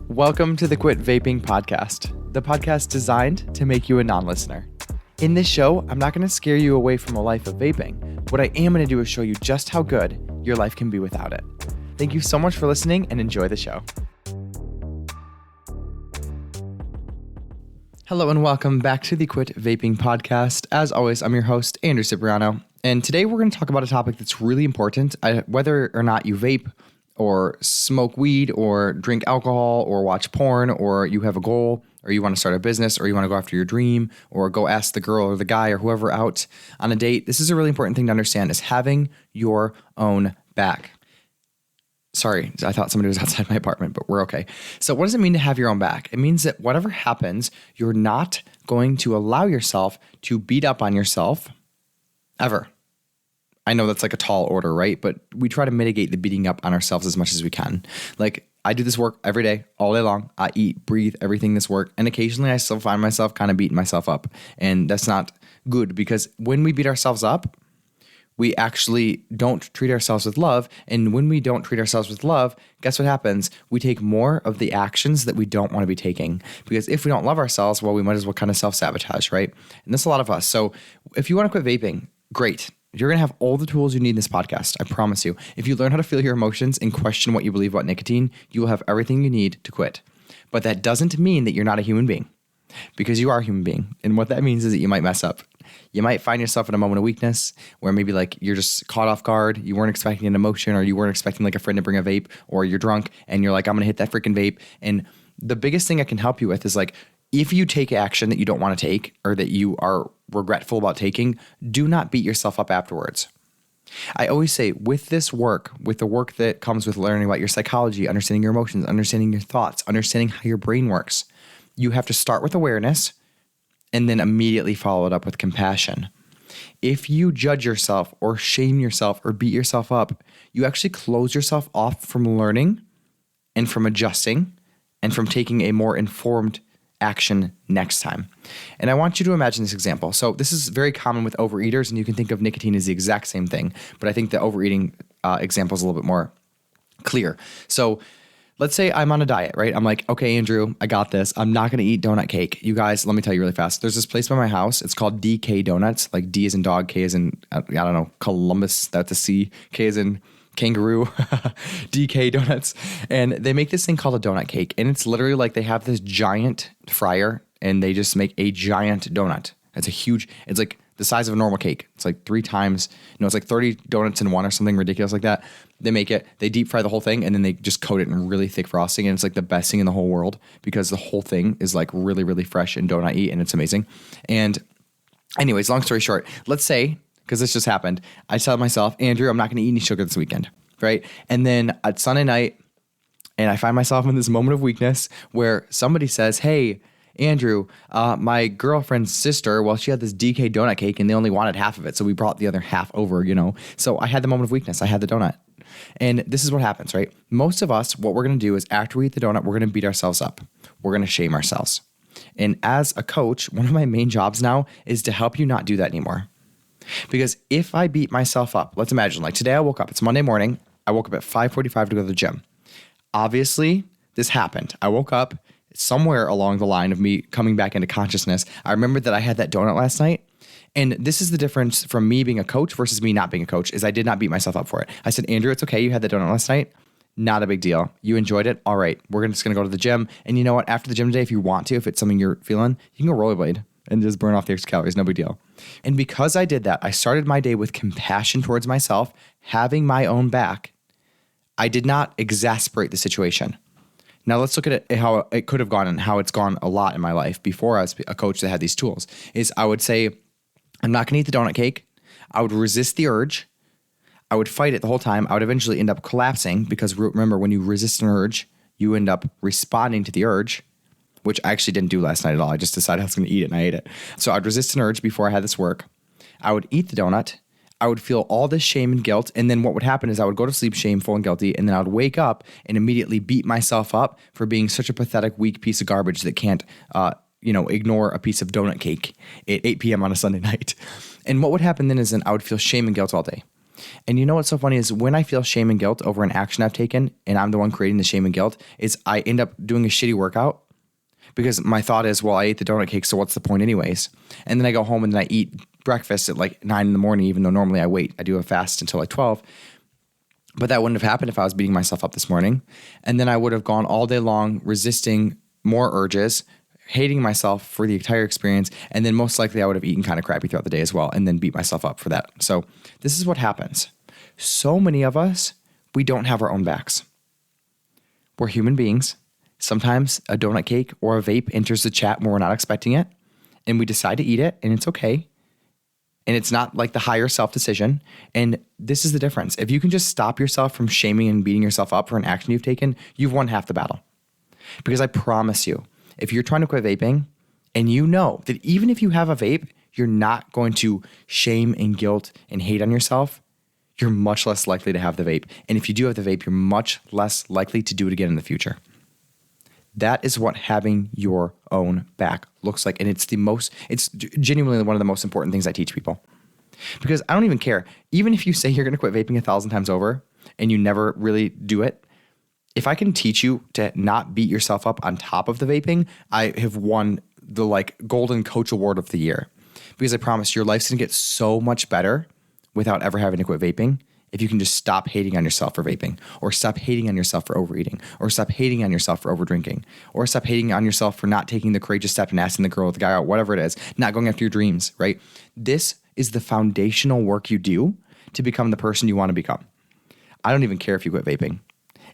Welcome to the Quit Vaping podcast, the podcast designed to make you a non-listener. In this show, I'm not going to scare you away from a life of vaping. What I am going to do is show you just how good your life can be without it. Thank you so much for listening and enjoy the show. Hello and welcome back to the Quit Vaping podcast. As always, I'm your host, Andrew Cipriano, and today we're going to talk about a topic that's really important. Whether or not you vape, or smoke weed, or drink alcohol, or watch porn, or you have a goal, or you want to start a business, or you want to go after your dream, or go ask the girl or the guy or whoever out on a date, this is a really important thing to understand, is having your own back. Sorry, I thought somebody was outside my apartment, but we're okay. So what does it mean to have your own back? It means that whatever happens, you're not going to allow yourself to beat up on yourself ever. I know that's like a tall order, right? But we try to mitigate the beating up on ourselves as much as we can. Like, I do this work every day, all day long. I eat, breathe, everything this work. And occasionally I still find myself kind of beating myself up. And that's not good, because when we beat ourselves up, we actually don't treat ourselves with love. And when we don't treat ourselves with love, guess what happens? We take more of the actions that we don't want to be taking. Because if we don't love ourselves, well, we might as well kind of self-sabotage, right? And that's a lot of us. So if you want to quit vaping, great. You're going to have all the tools you need in this podcast. I promise you. If you learn how to feel your emotions and question what you believe about nicotine, you will have everything you need to quit. But that doesn't mean that you're not a human being, because you are a human being. And what that means is that you might mess up. You might find yourself in a moment of weakness where maybe like you're just caught off guard. You weren't expecting an emotion, or you weren't expecting like a friend to bring a vape, or you're drunk and you're like, I'm going to hit that freaking vape. And the biggest thing I can help you with is like, if you take action that you don't want to take, or that you are regretful about taking, do not beat yourself up afterwards. I always say with this work, with the work that comes with learning about your psychology, understanding your emotions, understanding your thoughts, understanding how your brain works, you have to start with awareness and then immediately follow it up with compassion. If you judge yourself or shame yourself or beat yourself up, you actually close yourself off from learning and from adjusting and from taking a more informed action next time. And I want you to imagine this example. So this is very common with overeaters, and you can think of nicotine as the exact same thing, but I think the overeating example is a little bit more clear. So let's say I'm on a diet, right? I'm like, okay, Andrew, I got this. I'm not going to eat donut cake. You guys, let me tell you really fast. There's this place by my house. It's called DK Donuts, like D as in dog, K as in, I don't know, Columbus, that's a C, K as in kangaroo, DK Donuts. And they make this thing called a donut cake. And it's literally like they have this giant fryer and they just make a giant donut. It's like the size of a normal cake. It's like 3 times, it's like 30 donuts in one or something ridiculous like that. They make it, they deep fry the whole thing, and then they just coat it in really thick frosting. And it's like the best thing in the whole world, because the whole thing is like really, really fresh and donut-y, and it's amazing. And anyways, long story short, let's say, because this just happened, I tell myself, Andrew, I'm not going to eat any sugar this weekend, right? And then at Sunday night, and I find myself in this moment of weakness where somebody says, hey, Andrew, my girlfriend's sister, well, she had this DK donut cake and they only wanted half of it. So we brought the other half over, So I had the moment of weakness. I had the donut. And this is what happens, right? Most of us, what we're going to do is after we eat the donut, we're going to beat ourselves up. We're going to shame ourselves. And as a coach, one of my main jobs now is to help you not do that anymore. Because if I beat myself up, let's imagine like today I woke up, it's Monday morning. I woke up at 5:45 to go to the gym. Obviously, this happened. I woke up somewhere along the line of me coming back into consciousness. I remembered that I had that donut last night. And this is the difference from me being a coach versus me not being a coach, is I did not beat myself up for it. I said, Andrew, it's okay. You had that donut last night. Not a big deal. You enjoyed it. All right. We're just going to go to the gym. And you know what? After the gym today, if you want to, if it's something you're feeling, you can go rollerblade and just burn off the extra calories. No big deal. And because I did that, I started my day with compassion towards myself, having my own back. I did not exasperate the situation. Now let's look at it, how it could have gone and how it's gone a lot in my life before I was a coach that had these tools. Is I would say, I'm not going to eat the donut cake. I would resist the urge. I would fight it the whole time. I would eventually end up collapsing, because remember, when you resist an urge, you end up responding to the urge, which I actually didn't do last night at all. I just decided I was going to eat it and I ate it. So I'd resist an urge before I had this work. I would eat the donut. I would feel all this shame and guilt. And then what would happen is I would go to sleep shameful and guilty. And then I would wake up and immediately beat myself up for being such a pathetic, weak piece of garbage that can't, ignore a piece of donut cake at 8 p.m. on a Sunday night. And what would happen then is I would feel shame and guilt all day. And you know what's so funny is when I feel shame and guilt over an action I've taken and I'm the one creating the shame and guilt is I end up doing a shitty workout because my thought is, well, I ate the donut cake, so what's the point anyways? And then I go home and then I eat breakfast at like 9 in the morning, even though normally I wait. I do a fast until like 12. But that wouldn't have happened if I was beating myself up this morning. And then I would have gone all day long resisting more urges, hating myself for the entire experience. And then most likely I would have eaten kind of crappy throughout the day as well and then beat myself up for that. So this is what happens. So many of us, we don't have our own backs. We're human beings. Sometimes a donut cake or a vape enters the chat when we're not expecting it, and we decide to eat it, and it's okay. And it's not like the higher self decision. And this is the difference. If you can just stop yourself from shaming and beating yourself up for an action you've taken, you've won half the battle. Because I promise you, if you're trying to quit vaping and you know that even if you have a vape, you're not going to shame and guilt and hate on yourself, you're much less likely to have the vape. And if you do have the vape, you're much less likely to do it again in the future. That is what having your own back looks like. And it's genuinely one of the most important things I teach people. Because I don't even care. Even if you say you're going to quit vaping 1,000 times over and you never really do it, if I can teach you to not beat yourself up on top of the vaping, I have won the like golden coach award of the year. Because I promise your life's going to get so much better without ever having to quit vaping. If you can just stop hating on yourself for vaping, or stop hating on yourself for overeating, or stop hating on yourself for overdrinking, or stop hating on yourself for not taking the courageous step and asking the girl or the guy out, whatever it is, not going after your dreams, right? This is the foundational work you do to become the person you want to become. I don't even care if you quit vaping,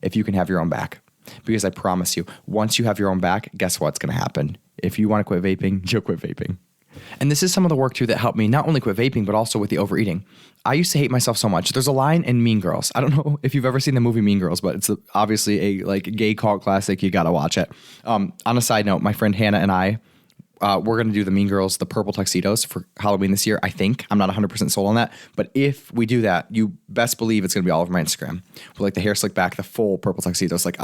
if you can have your own back. Because I promise you, once you have your own back, guess what's going to happen? If you want to quit vaping, you'll quit vaping. And this is some of the work too that helped me not only quit vaping, but also with the overeating. I used to hate myself so much. There's a line in Mean Girls. I don't know if you've ever seen the movie Mean Girls, but it's obviously a like gay cult classic. You got to watch it. On a side note, my friend Hannah and I, we're going to do the Mean Girls, the purple tuxedos for Halloween this year, I think. I'm not 100% sold on that. But if we do that, you best believe it's going to be all over my Instagram. With like the hair slicked back, the full purple tuxedos. Like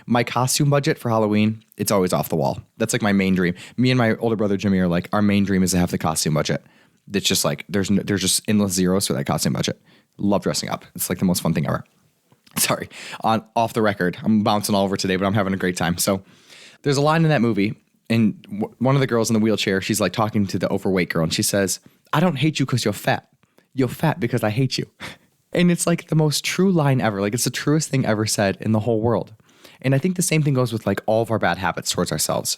my costume budget for Halloween, it's always off the wall. That's like my main dream. Me and my older brother Jimmy are like, our main dream is to have the costume budget. That's just like, there's just endless zeros for that costume budget. Love dressing up. It's like the most fun thing ever. Sorry, off the record. I'm bouncing all over today, but I'm having a great time. So there's a line in that movie. And one of the girls in the wheelchair, she's like talking to the overweight girl and she says, I don't hate you because you're fat. You're fat because I hate you. And it's like the most true line ever. Like it's the truest thing ever said in the whole world. And I think the same thing goes with like all of our bad habits towards ourselves.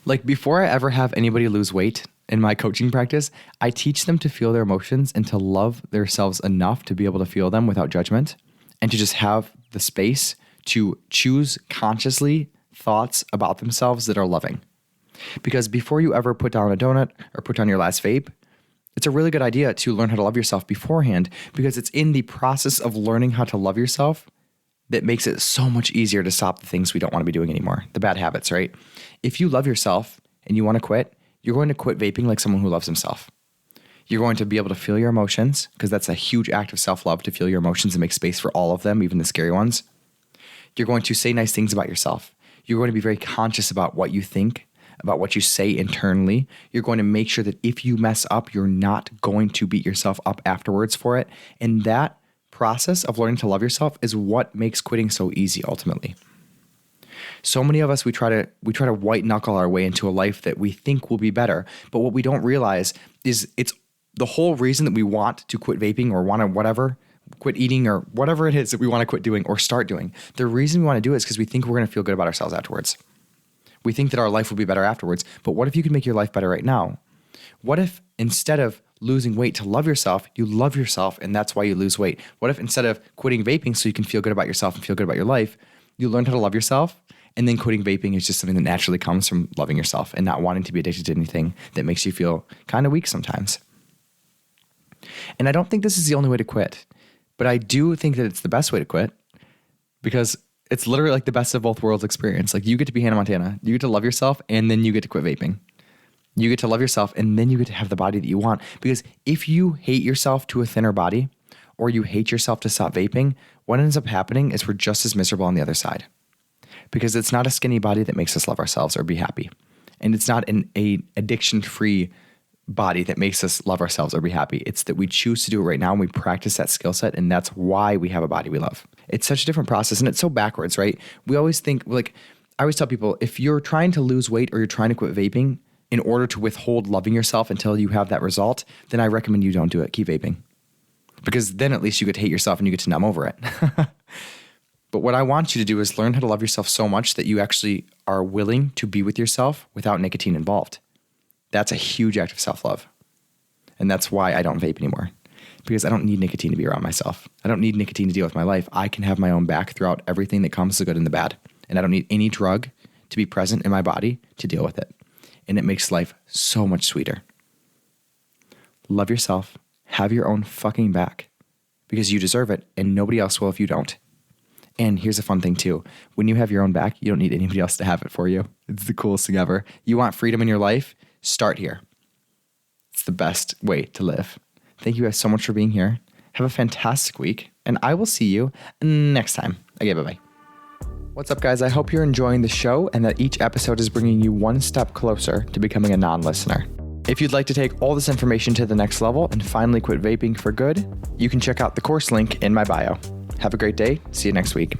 Like before I ever have anybody lose weight in my coaching practice, I teach them to feel their emotions and to love themselves enough to be able to feel them without judgment and to just have the space to choose consciously thoughts about themselves that are loving. Because before you ever put down a donut or put down your last vape, it's a really good idea to learn how to love yourself beforehand, because it's in the process of learning how to love yourself that makes it so much easier to stop the things we don't want to be doing anymore, the bad habits, right? If you love yourself and you want to quit, you're going to quit vaping like someone who loves himself. You're going to be able to feel your emotions, because that's a huge act of self-love, to feel your emotions and make space for all of them, even the scary ones. You're going to say nice things about yourself. You're going to be very conscious about what you think, about what you say internally. You're going to make sure that if you mess up, you're not going to beat yourself up afterwards for it. And that process of learning to love yourself is what makes quitting so easy ultimately. So many of us, we try to white knuckle our way into a life that we think will be better. But what we don't realize is it's the whole reason that we want to quit vaping or want to whatever, quit eating or whatever it is that we want to quit doing or start doing. The reason we want to do it is because we think we're going to feel good about ourselves afterwards. We think that our life will be better afterwards. But what if you could make your life better right now? What if instead of losing weight to love yourself, you love yourself and that's why you lose weight? What if instead of quitting vaping so you can feel good about yourself and feel good about your life, you learn how to love yourself, and then quitting vaping is just something that naturally comes from loving yourself and not wanting to be addicted to anything that makes you feel kind of weak sometimes. And I don't think this is the only way to quit, but I do think that it's the best way to quit, because it's literally like the best of both worlds experience. Like you get to be Hannah Montana, you get to love yourself, and then you get to quit vaping. You get to love yourself, and then you get to have the body that you want. Because if you hate yourself to a thinner body, or you hate yourself to stop vaping, what ends up happening is we're just as miserable on the other side. Because it's not a skinny body that makes us love ourselves or be happy. And it's not a addiction-free body that makes us love ourselves or be happy. It's that we choose to do it right now and we practice that skill set, and that's why we have a body we love. It's such a different process, and it's so backwards, right? We always think, like, I always tell people, if you're trying to lose weight or you're trying to quit vaping in order to withhold loving yourself until you have that result, then I recommend you don't do it. Keep vaping. Because then at least you get to hate yourself and you get to numb over it. But what I want you to do is learn how to love yourself so much that you actually are willing to be with yourself without nicotine involved. That's a huge act of self-love. And that's why I don't vape anymore. Because I don't need nicotine to be around myself. I don't need nicotine to deal with my life. I can have my own back throughout everything that comes, the good and the bad. And I don't need any drug to be present in my body to deal with it. And it makes life so much sweeter. Love yourself. Have your own fucking back. Because you deserve it, and nobody else will if you don't. And here's a fun thing too. When you have your own back, you don't need anybody else to have it for you. It's the coolest thing ever. You want freedom in your life? Start here. It's the best way to live. Thank you guys so much for being here. Have a fantastic week, and I will see you next time. Okay, bye-bye. What's up, guys? I hope you're enjoying the show and that each episode is bringing you one step closer to becoming a non-listener. If you'd like to take all this information to the next level and finally quit vaping for good, you can check out the course link in my bio. Have a great day. See you next week.